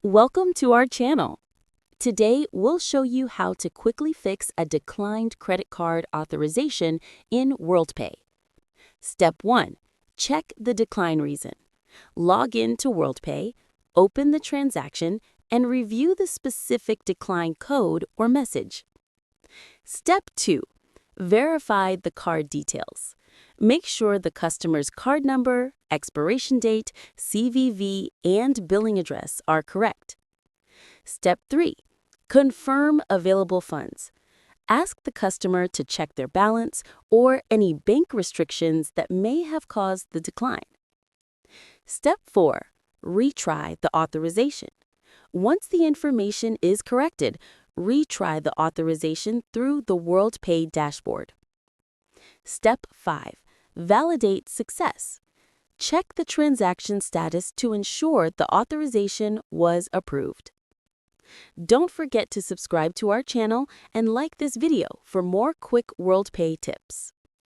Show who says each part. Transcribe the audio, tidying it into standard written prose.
Speaker 1: Welcome to our channel. Today, we'll show you how to quickly fix a declined credit card authorization in Worldpay. Step 1. Check the decline reason. Log in to Worldpay, open the transaction, and review the specific decline code or message. Step 2. Verify the card details. Make sure the customer's card number, expiration date, CVV, and billing address are correct. Step 3. Confirm available funds. Ask the customer to check their balance or any bank restrictions that may have caused the decline. Step 4. Retry the authorization. Once the information is corrected, retry the authorization through the Worldpay dashboard. Step 5. Validate success. Check the transaction status to ensure the authorization was approved. Don't forget to subscribe to our channel and like this video for more quick Worldpay tips.